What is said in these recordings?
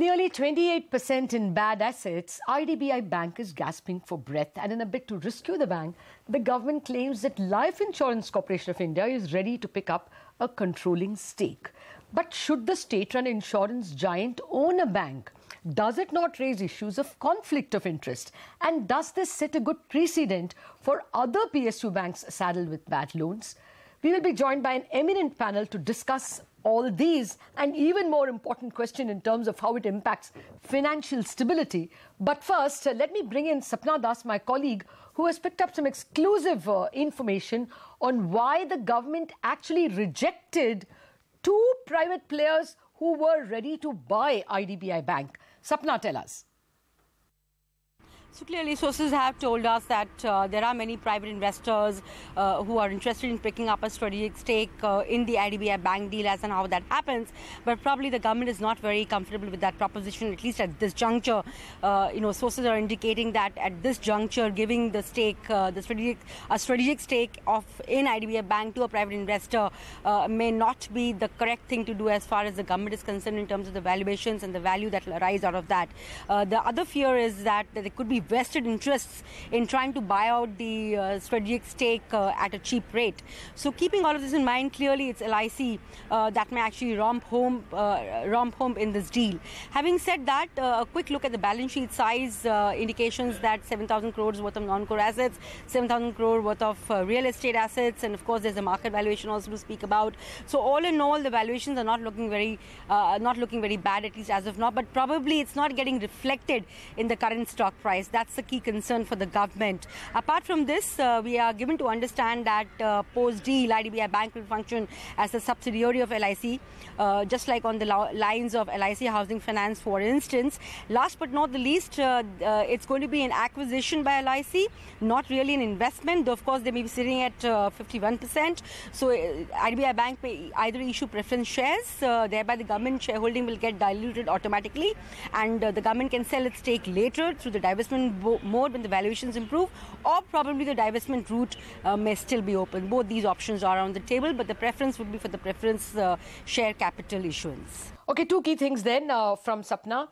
nearly 28% in bad assets, IDBI Bank is gasping for breath. And in a bid to rescue the bank, the government claims that Life Insurance Corporation of India is ready to pick up a controlling stake. But should the state-run insurance giant own a bank? Does it not raise issues of conflict of interest? And does this set a good precedent for other PSU banks saddled with bad loans? We will be joined by an eminent panel to discuss all these and even more important question in terms of how it impacts financial stability. But first, let me bring in Sapna Das, my colleague, who has picked up some exclusive information on why the government actually rejected two private players who were ready to buy IDBI Bank. Sapna, tell us. So clearly, sources have told us that there are many private investors who are interested in picking up a strategic stake in the IDBI Bank deal as and how that happens. But probably the government is not very comfortable with that proposition, at least at this juncture. Sources are indicating that at this juncture, giving the stake, a strategic stake in IDBI Bank to a private investor may not be the correct thing to do as far as the government is concerned in terms of the valuations and the value that will arise out of that. The other fear is that there could be vested interests in trying to buy out the strategic stake at a cheap rate. So keeping all of this in mind, clearly it's LIC that may actually romp home in this deal. Having said that, a quick look at the balance sheet size indications that 7,000 crores worth of non-core assets, 7,000 crore worth of real estate assets, and of course there's a market valuation also to speak about. So all in all, the valuations are not looking very bad, at least as of now. But probably it's not getting reflected in the current stock price. That's the key concern for the government. Apart from this, we are given to understand that post-deal, IDBI Bank will function as a subsidiary of LIC, just like on the lines of LIC Housing Finance, for instance. Last but not the least, it's going to be an acquisition by LIC, not really an investment, though of course they may be sitting at 51%. So IDBI Bank may either issue preference shares, thereby the government shareholding will get diluted automatically, and the government can sell its stake later through the divestment mode when the valuations improve, or probably the divestment route may still be open. Both these options are on the table, but the preference would be for the preference share capital issuance. Okay, two key things then from Sapna.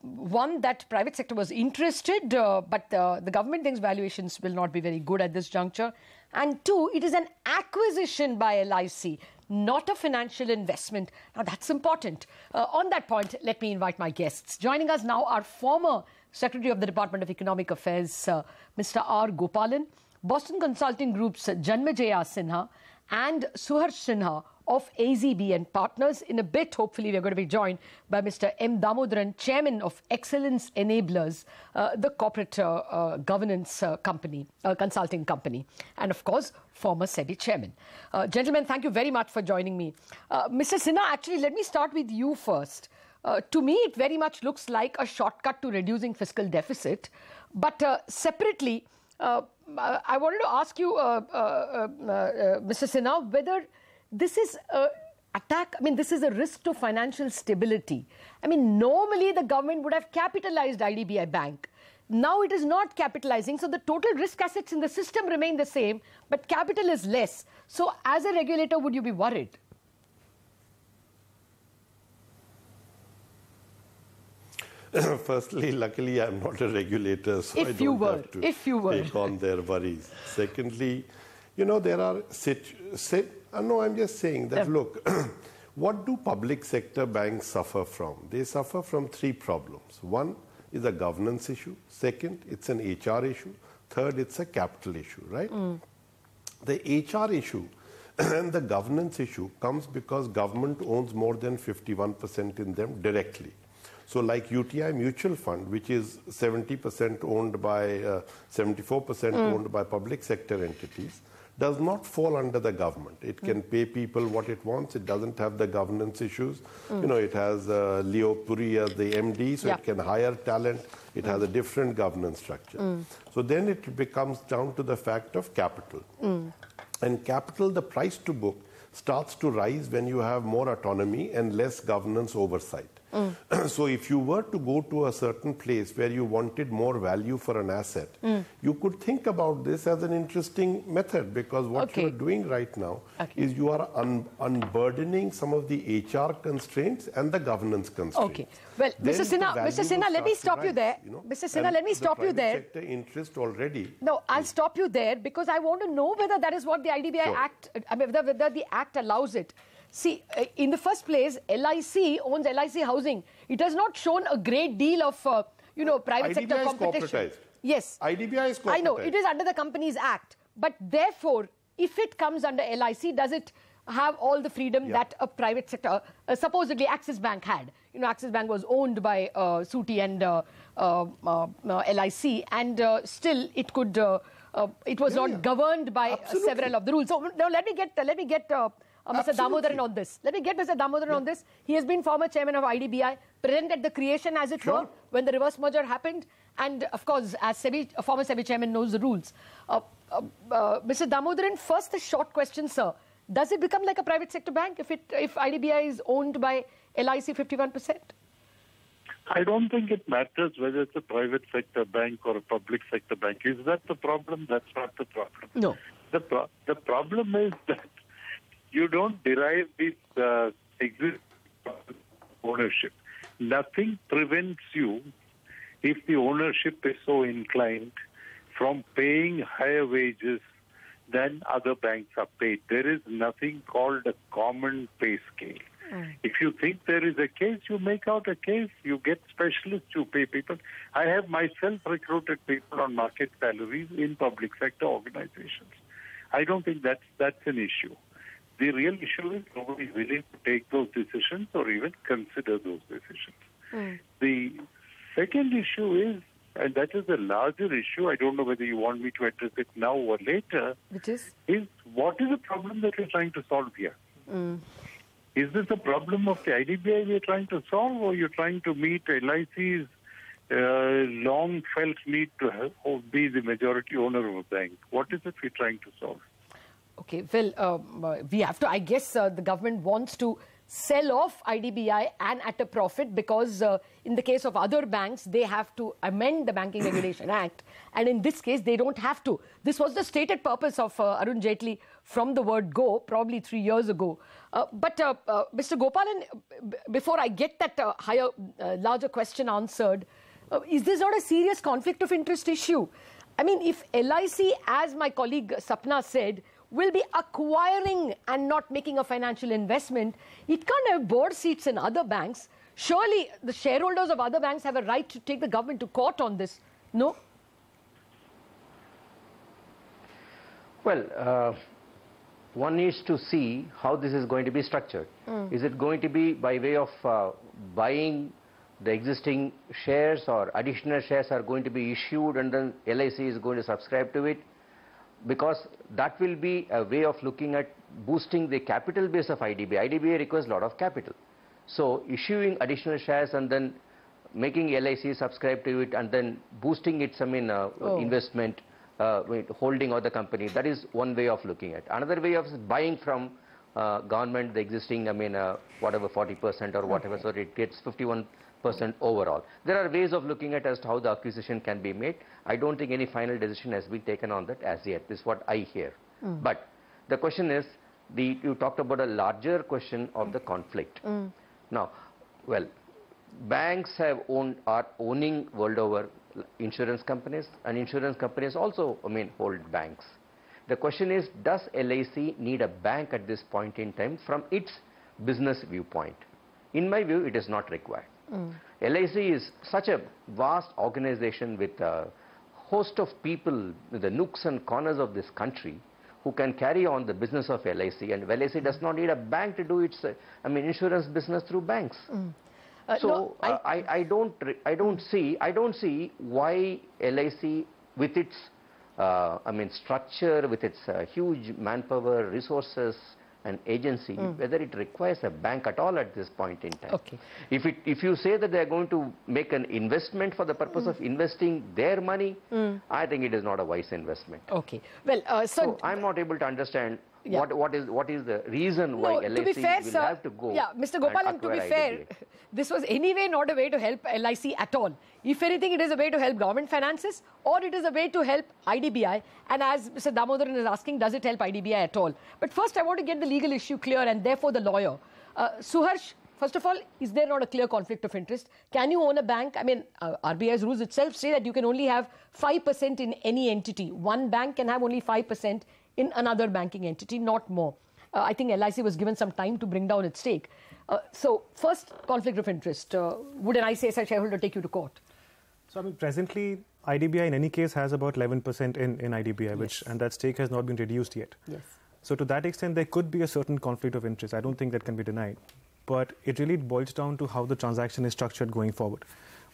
One, that private sector was interested, but the government thinks valuations will not be very good at this juncture. And two, it is an acquisition by LIC, not a financial investment. Now, that's important. On that point, let me invite my guests. Joining us now are former Secretary of the Department of Economic Affairs, Mr. R. Gopalan, Boston Consulting Group's Janmejaya Sinha, and Suharsh Sinha of AZB and Partners. In a bit, hopefully, we're going to be joined by Mr. M. Damodaran, Chairman of Excellence Enablers, the corporate governance company, consulting company, and of course, former SEBI Chairman. Gentlemen, thank you very much for joining me. Mr. Sinha, actually, let me start with you first. To me, it very much looks like a shortcut to reducing fiscal deficit. But separately, I wanted to ask you, Mr. Sinha, whether this is this is a risk to financial stability. I mean, normally the government would have capitalized IDBI Bank. Now it is not capitalizing, so the total risk assets in the system remain the same, but capital is less. So as a regulator, would you be worried? Firstly, luckily, I'm not a regulator, so I don't have to take on their worries. Secondly, there are no, I'm just saying that, look, what do public sector banks suffer from? They suffer from three problems. One is a governance issue. Second, it's an HR issue. Third, it's a capital issue, right? The HR issue and the governance issue comes because government owns more than 51% in them directly. So like UTI Mutual Fund, which is 70% owned by, 74% owned by public sector entities, does not fall under the government. It can pay people what it wants. It doesn't have the governance issues. It has Leo Puri as the MD, so it can hire talent. It has a different governance structure. So then it becomes down to the fact of capital. And capital, the price to book, starts to rise when you have more autonomy and less governance oversight. So if you were to go to a certain place where you wanted more value for an asset, you could think about this as an interesting method, because what you are doing right now is you are unburdening some of the HR constraints and the governance constraints. Okay. Well, Mr. Sinha, let me stop you there. Mr. Sinha, let me stop you there. Sector interest already. No, I'll stop you there because I want to know whether that is what the IDBI Act, whether the Act allows it. See, in the first place, LIC owns LIC Housing. It has not shown a great deal of, private sector competition. Yes. IDBI is corporatized. I know, it is under the Companies Act. But therefore, if it comes under LIC, does it have all the freedom that a private sector, supposedly Axis Bank had? Axis Bank was owned by Sooty and LIC, and still it could, it was not governed by several of the rules. So now let me get Mr. Damodaran on this. Let me get Mr. Damodaran on this. He has been former chairman of IDBI, present at the creation, as it were, when the reverse merger happened, and of course, as a former SEBI chairman, knows the rules. Mr. Damodaran, first a short question, sir. Does it become like a private sector bank if IDBI is owned by LIC 51%? I don't think it matters whether it's a private sector bank or a public sector bank. Is that the problem? That's not the problem. No. The problem is that you don't derive this existing ownership. Nothing prevents you, if the ownership is so inclined, from paying higher wages than other banks are paid. There is nothing called a common pay scale. If you think there is a case, you make out a case, you get specialists to pay people. I have myself recruited people on market salaries in public sector organizations. I don't think that's an issue. The real issue is nobody is willing to take those decisions or even consider those decisions. The second issue is, and that is a larger issue, I don't know whether you want me to address it now or later, which is what is the problem that we're trying to solve here? Is this a problem of the IDBI we're trying to solve, or you're trying to meet LIC's long-felt need to be the majority owner of a bank? What is it we're trying to solve? Okay, well, we have to, I guess the government wants to sell off IDBI and at a profit, because in the case of other banks, they have to amend the Banking Regulation Act. And in this case, they don't have to. This was the stated purpose of Arun Jaitley from the word go, probably 3 years ago. But Mr. Gopalan, before I get that larger question answered, is this not a serious conflict of interest issue? I mean, if LIC, as my colleague Sapna said, will be acquiring and not making a financial investment, it can't have board seats in other banks. Surely the shareholders of other banks have a right to take the government to court on this, no? Well, one needs to see how this is going to be structured. Is it going to be by way of buying the existing shares, or additional shares are going to be issued and then LIC is going to subscribe to it? Because that will be a way of looking at boosting the capital base of IDBI. IDBI requires a lot of capital. So issuing additional shares and then making LIC subscribe to it and then boosting its investment, holding of the company, that is one way of looking at. Another way of buying from government the existing, whatever 40% or whatever, so it gets 51% overall. There are ways of looking at as to how the acquisition can be made. I don't think any final decision has been taken on that as yet. This is what I hear. But the question is, you talked about a larger question of the conflict. Now, well, banks are owning world over insurance companies, and insurance companies also, hold banks. The question is, does LIC need a bank at this point in time from its business viewpoint? In my view, it is not required. LIC is such a vast organization with a host of people in the nooks and corners of this country who can carry on the business of LIC, and LIC does not need a bank to do its insurance business through banks. So no, I don't see why LIC with its structure, with its huge manpower, resources and agency, whether it requires a bank at all at this point in time. Okay. If you say that they are going to make an investment for the purpose of investing their money, I think it is not a wise investment. Okay. Well, so I'm not able to understand what is the reason why LIC to be fair, will sir, have to go? Mr. Gopalan, to be fair, this was anyway not a way to help LIC at all. If anything, it is a way to help government finances, or it is a way to help IDBI. And as Mr. Damodaran is asking, does it help IDBI at all? But first, I want to get the legal issue clear, and therefore the lawyer. Suharsh, first of all, is there not a clear conflict of interest? Can you own a bank? I mean, RBI's rules itself say that you can only have 5% in any entity. One bank can have only 5% in another banking entity, not more. I think LIC was given some time to bring down its stake. So, first, conflict of interest. Would an ICICI shareholder take you to court? So, I mean, presently, IDBI in any case has about 11% in IDBI, which, and that stake has not been reduced yet. Yes. So, to that extent, there could be a certain conflict of interest. I don't think that can be denied. But it really boils down to how the transaction is structured going forward.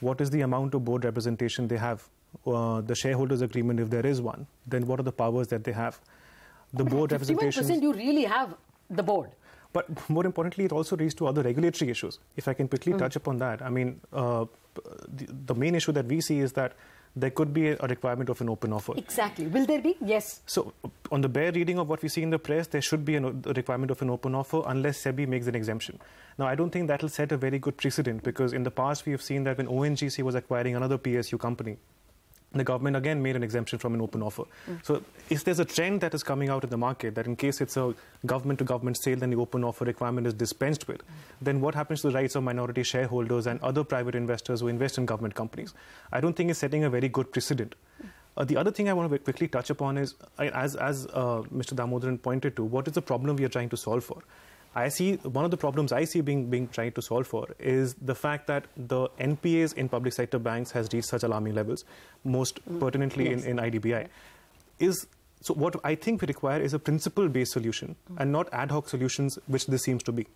What is the amount of board representation they have? The shareholders' agreement, if there is one, then what are the powers that they have? The board representation. 51% you really have the board. But more importantly, it also leads to other regulatory issues. If I can quickly touch upon that, I mean, the main issue that we see is that there could be a requirement of an open offer. Exactly. Will there be? Yes. So, on the bare reading of what we see in the press, there should be a requirement of an open offer unless SEBI makes an exemption. Now, I don't think that will set a very good precedent, because in the past we have seen that when ONGC was acquiring another PSU company, the government again made an exemption from an open offer. So if there's a trend that is coming out in the market that in case it's a government-to-government sale, then the open offer requirement is dispensed with, then what happens to the rights of minority shareholders and other private investors who invest in government companies? I don't think it's setting a very good precedent. The other thing I want to quickly touch upon is, as Mr. Damodaran pointed to, what is the problem we are trying to solve for? I see one of the problems I see being tried to solve for is the fact that the NPAs in public sector banks has reached such alarming levels, most pertinently in IDBI. So what I think we require is a principle-based solution and not ad hoc solutions, which this seems to be.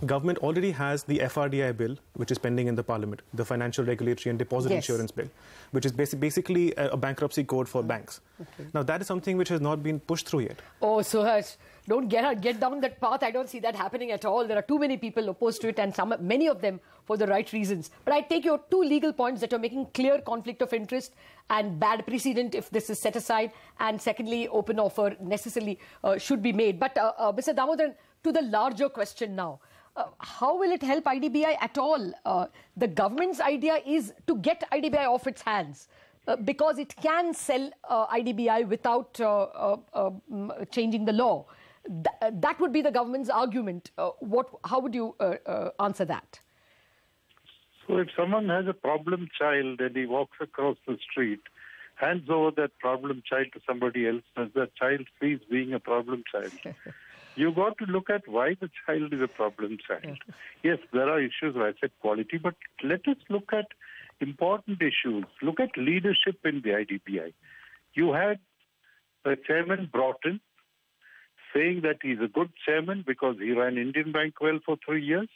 Government already has the FRDI bill, which is pending in the Parliament, the Financial Regulatory and Deposit Insurance Bill, which is basically a bankruptcy code for banks. Now, that is something which has not been pushed through yet. Oh, Suharsh, don't get down that path. I don't see that happening at all. There are too many people opposed to it, and many of them for the right reasons. But I take your two legal points that you're making clear conflict of interest and bad precedent if this is set aside, and secondly, open offer necessarily should be made. But Mr. Damodaran, to the larger question now. How will it help IDBI at all? The government's idea is to get IDBI off its hands because it can sell IDBI without changing the law. That would be the government's argument. How would you answer that? So if someone has a problem child and he walks across the street, hands over that problem child to somebody else, does that child cease being a problem child? You got to look at why the child is a problem child. Yes, there are issues of asset quality, but let us look at important issues. Look at leadership in the IDBI. You had a chairman brought in saying that he's a good chairman because he ran Indian Bank well for 3 years.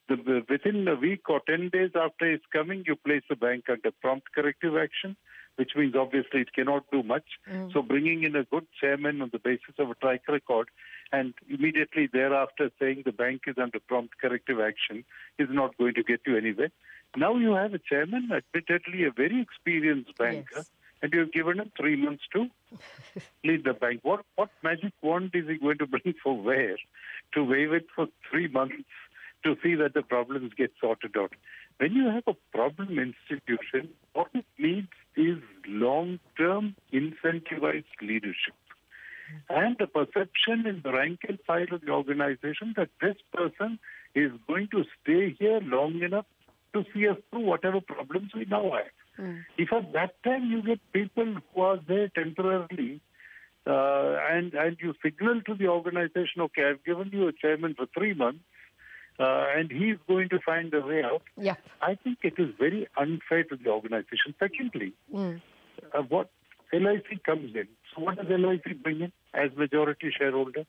Within a week or 10 days after his coming, you place the bank under prompt corrective action, which means obviously it cannot do much. So bringing in a good chairman on the basis of a track record and immediately thereafter saying the bank is under prompt corrective action is not going to get you anywhere. Now you have a chairman, admittedly a very experienced banker, and you've given him 3 months to lead the bank. What magic wand is he going to bring for where? To wave it for 3 months to see that the problems get sorted out. When you have a problem institution, what it needs is long-term incentivized leadership. And the perception in the rank and file of the organization that this person is going to stay here long enough to see us through whatever problems we now have. If at that time you get people who are there temporarily and you signal to the organization, okay, I've given you a chairman for 3 months, and he's going to find a way out. I think it is very unfair to the organization. Secondly, what LIC comes in. So what does LIC bring in as majority shareholder?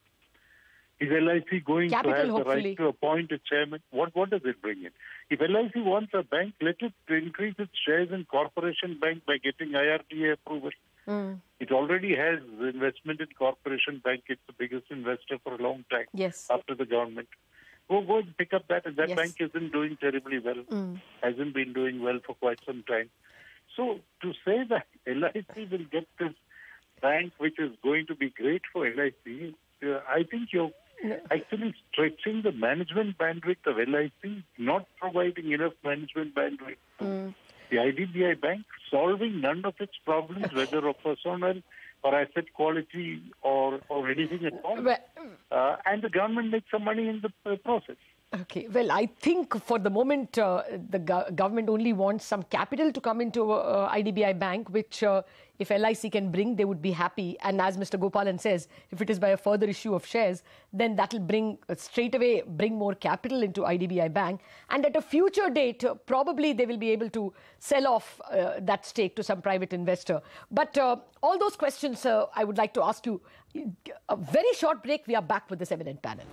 Is LIC going Capital, to have hopefully. the right to appoint a chairman? What does it bring in? If LIC wants a bank, let it increase its shares in Corporation Bank by getting IRDA approval. It already has investment in Corporation Bank. It's the biggest investor for a long time after the government. Go and pick up that. And that bank isn't doing terribly well. Hasn't been doing well for quite some time. So to say that LIC will get this bank which is going to be great for LIC, I think you're actually stretching the management bandwidth of LIC, not providing enough management bandwidth to the IDBI Bank, solving none of its problems, whether of personnel or asset quality or anything at all. And the government makes some money in the process. Okay, well, I think for the moment, the government only wants some capital to come into IDBI Bank, which if LIC can bring, they would be happy. And as Mr. Gopalan says, if it is by a further issue of shares, then that will bring straight away bring more capital into IDBI Bank. And at a future date, probably they will be able to sell off that stake to some private investor. But all those questions I would like to ask you. A very short break. We are back with this eminent panel.